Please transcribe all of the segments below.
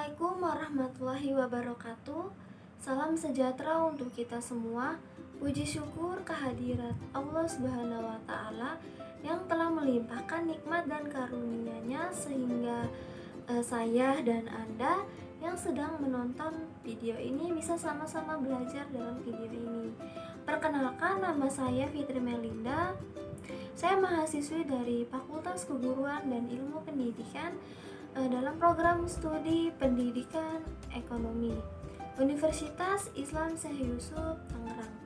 Assalamualaikum warahmatullahi wabarakatuh. Salam sejahtera untuk kita semua. Puji syukur kehadirat Allah Subhanahu wa taala yang telah melimpahkan nikmat dan karunia-Nya sehingga saya dan Anda yang sedang menonton video ini bisa sama-sama belajar dalam video ini. Perkenalkan, nama saya Fitri Melinda. Saya mahasiswi dari Fakultas Keguruan dan Ilmu Pendidikan dalam program studi Pendidikan Ekonomi Universitas Islam Syekh Yusuf Tangerang,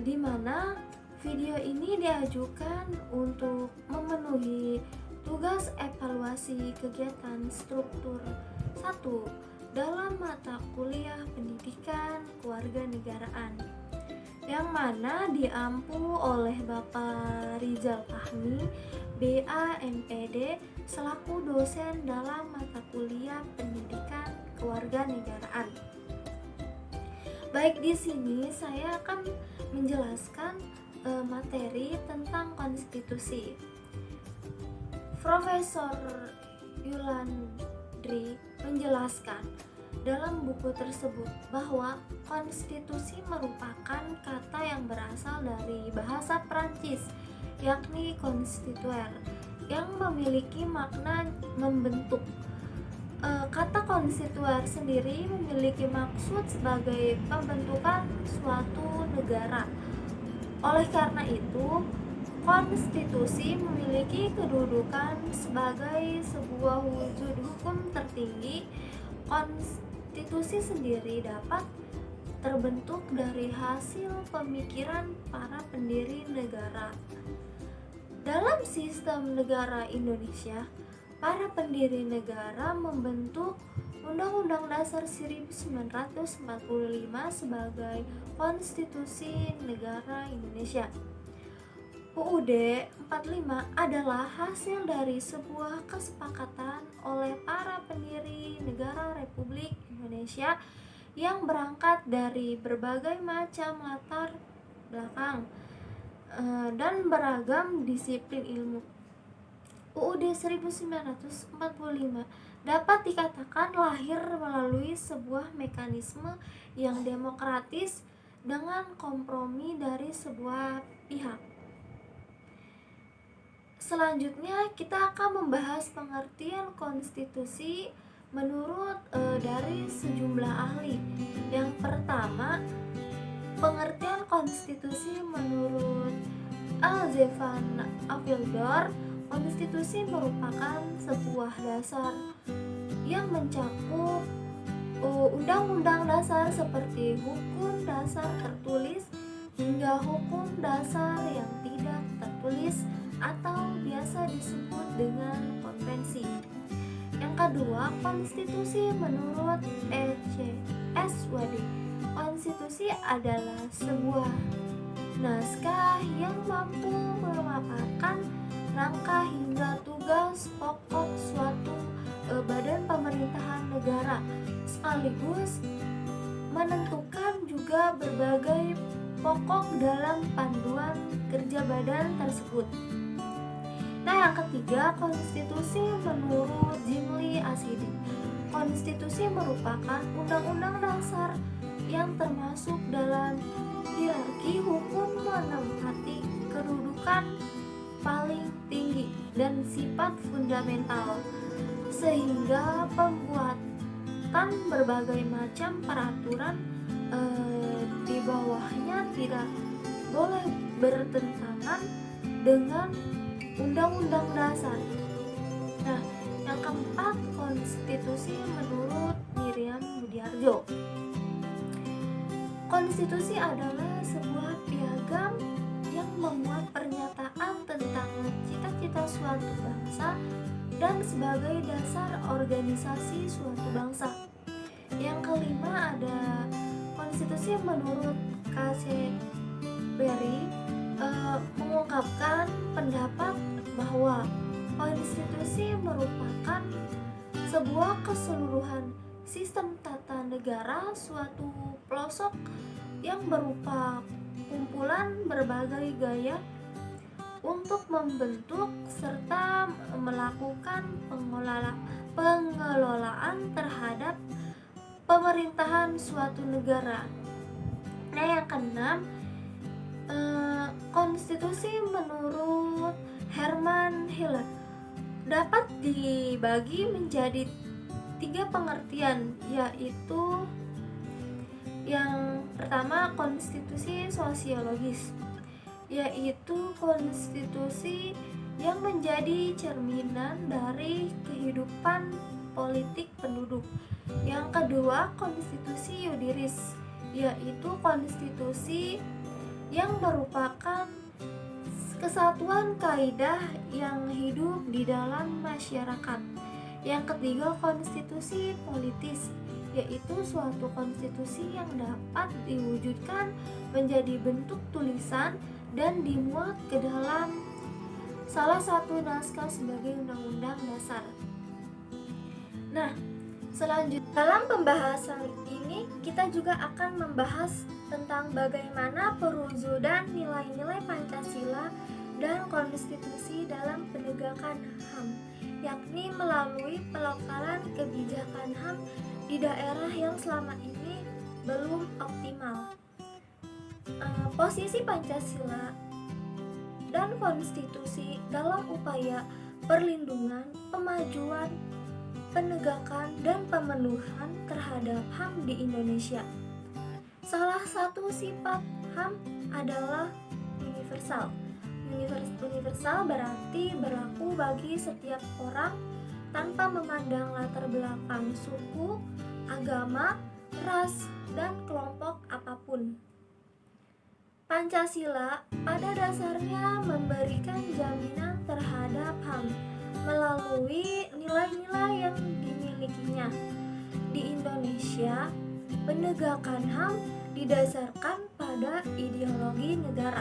di mana video ini diajukan untuk memenuhi tugas evaluasi kegiatan struktur 1 dalam mata kuliah Pendidikan Kewarganegaraan, yang mana diampu oleh Bapak Rizal Fahmi, BA MPD, selaku dosen dalam mata kuliah Pendidikan Kewarganegaraan. Baik, di sini saya akan menjelaskan materi tentang konstitusi. Profesor Yulandri menjelaskan dalam buku tersebut bahwa konstitusi merupakan kata yang berasal dari bahasa Prancis, yakni constituer, yang memiliki makna membentuk. Kata konstituer sendiri memiliki maksud sebagai pembentukan suatu negara. Oleh karena itu, konstitusi memiliki kedudukan sebagai sebuah wujud hukum tertinggi. Konstitusi sendiri dapat terbentuk dari hasil pemikiran para pendiri negara. Dalam sistem negara Indonesia, para pendiri negara membentuk Undang-Undang Dasar 1945 sebagai Konstitusi Negara Indonesia. UUD 45 adalah hasil dari sebuah kesepakatan oleh para pendiri negara Republik Indonesia yang berangkat dari berbagai macam latar belakang dan beragam disiplin ilmu. UUD 1945 dapat dikatakan lahir melalui sebuah mekanisme yang demokratis dengan kompromi dari sebuah pihak. Selanjutnya kita akan membahas pengertian konstitusi menurut dari sejumlah ahli. Yang pertama, pengertian konstitusi menurut Al-Zefan Afildor, konstitusi merupakan sebuah dasar yang mencakup undang-undang dasar seperti hukum dasar tertulis hingga hukum dasar yang tidak tertulis atau biasa disebut dengan konvensi. Yang kedua, konstitusi menurut ECSWD. Konstitusi adalah sebuah naskah yang mampu memaparkan rangka hingga tugas pokok suatu badan pemerintahan negara, sekaligus menentukan juga berbagai pokok dalam panduan kerja badan tersebut. Nah, yang ketiga, konstitusi menurut Jimli Asidi. Konstitusi merupakan undang-undang dasar yang termasuk dalam hierarki hukum, menempati kedudukan paling tinggi dan sifat fundamental, sehingga pembuatan berbagai macam peraturan di bawahnya tidak boleh bertentangan dengan undang-undang dasar. Nah, yang keempat, konstitusi menurut Miriam Budiarjo. Konstitusi adalah sebuah piagam yang memuat pernyataan tentang cita-cita suatu bangsa dan sebagai dasar organisasi suatu bangsa. Yang kelima ada konstitusi menurut K.C. Berry, mengungkapkan pendapat bahwa konstitusi merupakan sebuah keseluruhan sistem tata negara suatu pelosok yang berupa kumpulan berbagai gaya untuk membentuk serta melakukan pengelolaan pemerintahan suatu negara. Nah, yang keenam, konstitusi menurut Herman Hiller dapat dibagi menjadi 3 pengertian, yaitu yang pertama konstitusi sosiologis, yaitu konstitusi yang menjadi cerminan dari kehidupan politik penduduk. Yang kedua konstitusi yudiris, yaitu konstitusi yang merupakan kesatuan kaidah yang hidup di dalam masyarakat. Yang ketiga konstitusi politis, yaitu suatu konstitusi yang dapat diwujudkan menjadi bentuk tulisan dan dimuat ke dalam salah satu naskah sebagai undang-undang dasar. Nah, selanjutnya dalam pembahasan ini kita juga akan membahas tentang bagaimana perwujudan nilai-nilai Pancasila dan konstitusi dalam penegakan HAM, yakni melalui pelokalan kebijakan HAM di daerah yang selama ini belum optimal. Posisi Pancasila dan konstitusi dalam upaya perlindungan, pemajuan, penegakan, dan pemenuhan terhadap HAM di Indonesia. Salah satu sifat HAM adalah universal. Universal berarti berlaku bagi setiap orang tanpa memandang latar belakang suku, agama, ras, dan kelompok apapun. Pancasila pada dasarnya memberikan jaminan terhadap HAM melalui nilai-nilai yang dimilikinya. Di Indonesia, penegakan HAM didasarkan pada ideologi negara,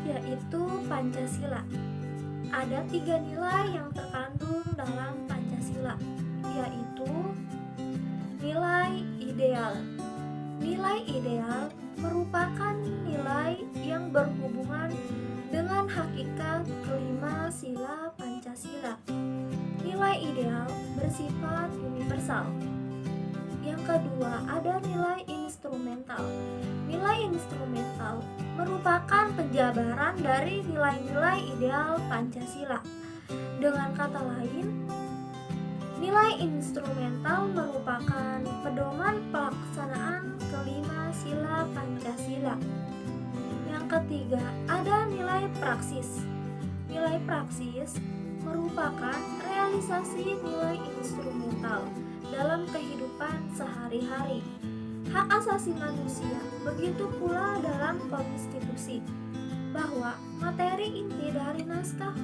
yaitu Pancasila. Ada 3 nilai yang terkandung dalam Pancasila, yaitu nilai ideal. Nilai ideal merupakan nilai yang berhubungan dengan hakikat kelima sila Pancasila. Nilai ideal bersifat universal. Yang kedua, ada nilai instrumental. Nilai instrumental merupakan penjabaran dari nilai-nilai ideal Pancasila. Dengan kata lain, nilai instrumental merupakan pedoman pelaksanaan kelima sila Pancasila. Yang ketiga, ada nilai praksis. Nilai praksis merupakan realisasi nilai instrumental dalam kehidupan sehari-hari. Hak asasi manusia, begitu pula dalam konstitusi, bahwa materi inti dari naskah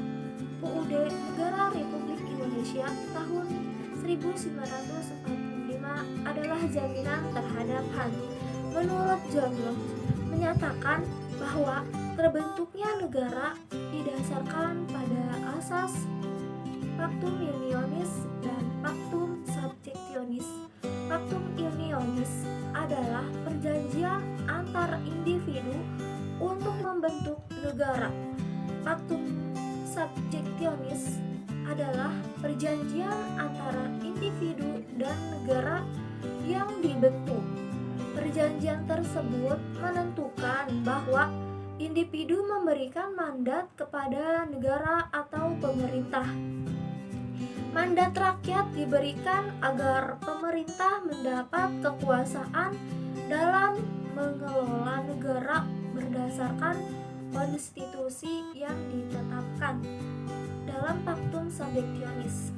UUD Negara Republik Indonesia tahun 1945 adalah jaminan terhadap HAM. Menurut John Locke, menyatakan bahwa terbentuknya negara didasarkan pada asas Pactum Unionis dan Pactum Subjectionis. Pactum Unionis adalah perjanjian antar individu untuk membentuk negara. Pactum Subjectionis adalah perjanjian antara individu dan negara yang dibentuk. Perjanjian tersebut menentukan bahwa individu memberikan mandat kepada negara atau pemerintah. Mandat rakyat diberikan agar pemerintah mendapat kekuasaan dalam mengelola negara berdasarkan konstitusi yang ditetapkan dalam Pactum Subjectionis.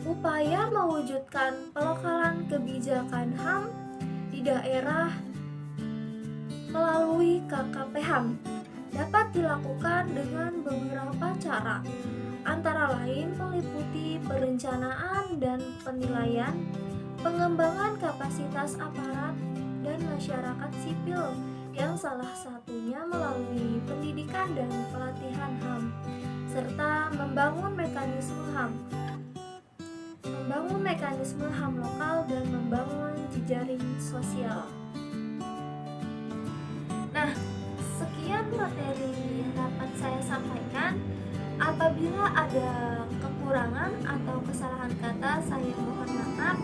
Upaya mewujudkan pelokalan kebijakan HAM di daerah melalui KKP HAM dapat dilakukan dengan beberapa cara, antara lain meliputi perencanaan dan penilaian, pengembangan kapasitas aparat dan masyarakat sipil yang salah satunya melalui pendidikan dan pelatihan HAM, serta membangun mekanisme HAM lokal dan membangun jejaring sosial. Nah, sekian materi yang dapat saya sampaikan. Apabila ada kekurangan atau kesalahan kata, saya mohon maaf.